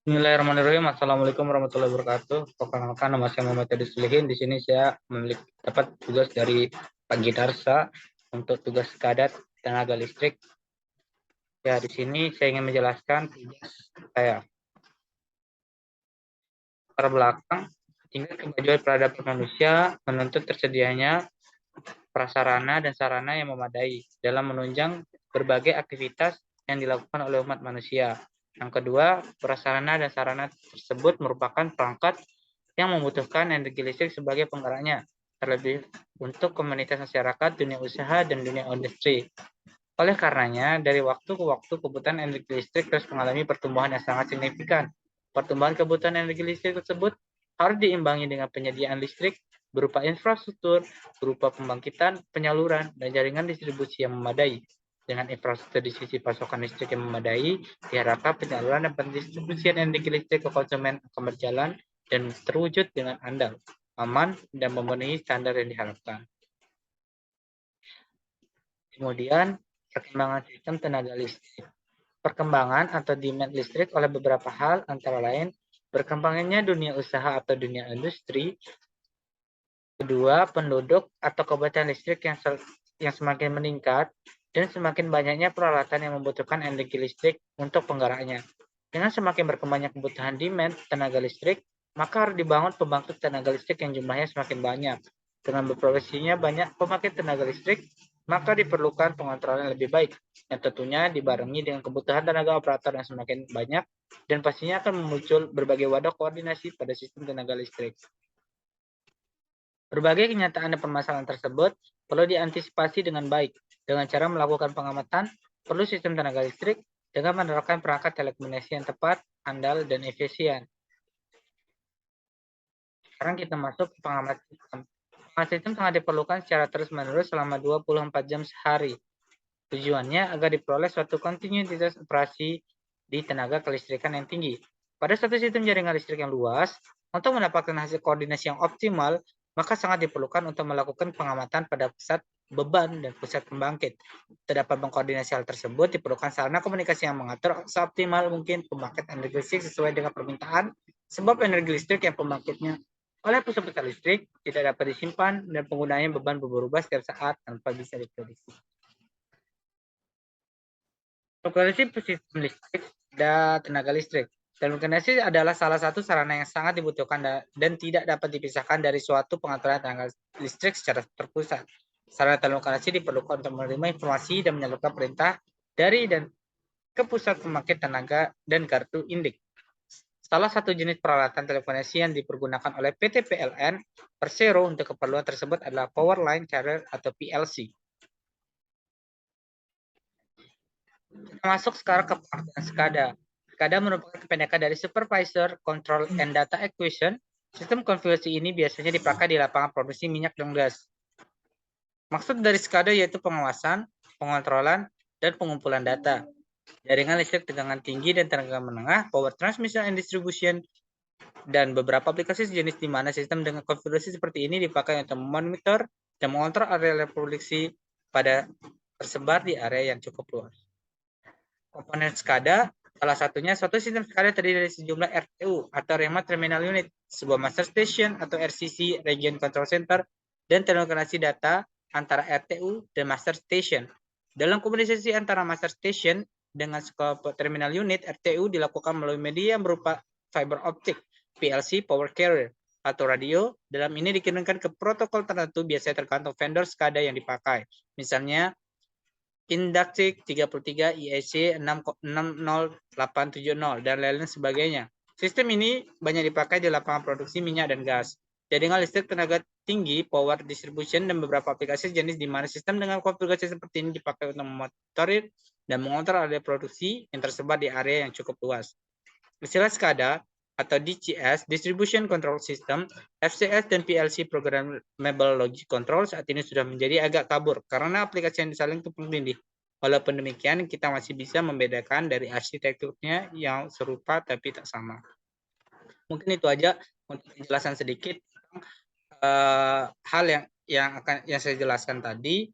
Bismillahirrahmanirrahim. Assalamualaikum warahmatullahi wabarakatuh. Perkenalkan, nama saya Muhammad Teddy Sulihin. Di sini saya dapat tugas dari Pak Gidarsa untuk tugas kadat tenaga listrik. Ya, di sini saya ingin menjelaskan tugas saya. Terbelakang, tingkat kemajuan peradaban manusia menuntut tersedianya prasarana dan sarana yang memadai dalam menunjang berbagai aktivitas yang dilakukan oleh umat manusia. Yang kedua, prasarana dan sarana tersebut merupakan perangkat yang membutuhkan energi listrik sebagai penggeraknya, terlebih untuk komunitas masyarakat, dunia usaha, dan dunia industri. Oleh karenanya, dari waktu ke waktu kebutuhan energi listrik terus mengalami pertumbuhan yang sangat signifikan. Pertumbuhan kebutuhan energi listrik tersebut harus diimbangi dengan penyediaan listrik berupa infrastruktur, berupa pembangkitan, penyaluran, dan jaringan distribusi yang memadai. Dengan infrastruktur di sisi pasokan listrik yang memadai, diharapkan penyaluran dan pendistribusian energi listrik ke konsumen akan berjalan dan terwujud dengan andal, aman, dan memenuhi standar yang diharapkan. Kemudian, perkembangan sistem tenaga listrik. Perkembangan atau demand listrik oleh beberapa hal, antara lain berkembangnya dunia usaha atau dunia industri. Kedua, penduduk atau kebutuhan listrik yang semakin meningkat dan semakin banyaknya peralatan yang membutuhkan energi listrik untuk penggeraknya. Dengan semakin berkembangnya kebutuhan demand tenaga listrik, maka harus dibangun pembangkit tenaga listrik yang jumlahnya semakin banyak. Dengan berproduksinya banyak pembangkit tenaga listrik, maka diperlukan pengontrolan yang lebih baik, yang tentunya dibarengi dengan kebutuhan tenaga operator yang semakin banyak, dan pastinya akan muncul berbagai wadah koordinasi pada sistem tenaga listrik. Berbagai kenyataan dan permasalahan tersebut perlu diantisipasi dengan baik, dengan cara melakukan pengamatan, perlu sistem tenaga listrik, dengan menerapkan perangkat telekomunikasi yang tepat, andal, dan efisien. Sekarang kita masuk ke pengamat sistem. Pengamat sistem sangat diperlukan secara terus-menerus selama 24 jam sehari. Tujuannya agar diperoleh suatu kontinuitas operasi di tenaga kelistrikan yang tinggi. Pada suatu sistem jaringan listrik yang luas, untuk mendapatkan hasil koordinasi yang optimal, maka sangat diperlukan untuk melakukan pengamatan pada pusat beban dan pusat pembangkit. Terdapat mengkoordinasi hal tersebut, diperlukan sarana komunikasi yang mengatur seoptimal mungkin pembangkit energi listrik sesuai dengan permintaan, sebab energi listrik yang pembangkitnya oleh pusat-pusat listrik tidak dapat disimpan dan penggunaannya beban berubah setiap saat tanpa bisa diprediksi. Kalkulasi sistem listrik dan tenaga listrik. Kalkulasi adalah salah satu sarana yang sangat dibutuhkan dan tidak dapat dipisahkan dari suatu pengaturan tenaga listrik secara terpusat. Sarana kalkulasi diperlukan untuk menerima informasi dan menyalurkan perintah dari dan ke pusat pembangkit tenaga dan kartu indik. Salah satu jenis peralatan telekomunikasi yang dipergunakan oleh PT PLN Persero untuk keperluan tersebut adalah Power Line Carrier atau PLC. Kita masuk sekarang ke pengertian SCADA. SCADA merupakan kependekan dari Supervisor Control and Data Acquisition. Sistem konfigurasi ini biasanya dipakai di lapangan produksi minyak dan gas. Maksud dari SCADA yaitu pengawasan, pengontrolan, dan pengumpulan data. Jaringan listrik tegangan tinggi dan tegangan menengah, power transmission and distribution, dan beberapa aplikasi sejenis di mana sistem dengan konfigurasi seperti ini dipakai untuk memonitor dan mengontrol area produksi pada tersebar di area yang cukup luas. Komponen SCADA, salah satunya suatu sistem SCADA terdiri dari sejumlah RTU atau Remote Terminal Unit, sebuah master station atau RCC, Region Control Center, dan telekomunikasi data antara RTU dan master station. Dalam komunikasi antara master station dengan terminal unit, RTU dilakukan melalui media yang berupa fiber optic, PLC, power carrier, atau radio. Dalam ini dikirimkan ke protokol tertentu biasanya tergantung vendor SCADA yang dipakai. Misalnya, Indaktik 33 IEC 60870 dan lain-lain sebagainya. Sistem ini banyak dipakai di lapangan produksi minyak dan gas. Jaringan listrik tenaga tinggi, power distribution, dan beberapa aplikasi jenis di mana sistem dengan konfigurasi seperti ini dipakai untuk memonitoring dan mengontrol area produksi yang tersebar di area yang cukup luas. Istilah SCADA atau DCS, Distribution Control System, FCS, dan PLC, Programmable Logic Control, saat ini sudah menjadi agak kabur karena aplikasi yang disaling tumpang tindih. Walaupun demikian, kita masih bisa membedakan dari arsitekturnya yang serupa tapi tak sama. Mungkin itu aja untuk penjelasan sedikit tentang hal yang saya jelaskan tadi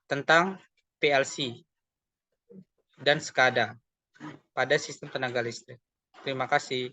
tentang PLC dan SCADA. pada sistem tenaga listrik. Terima kasih.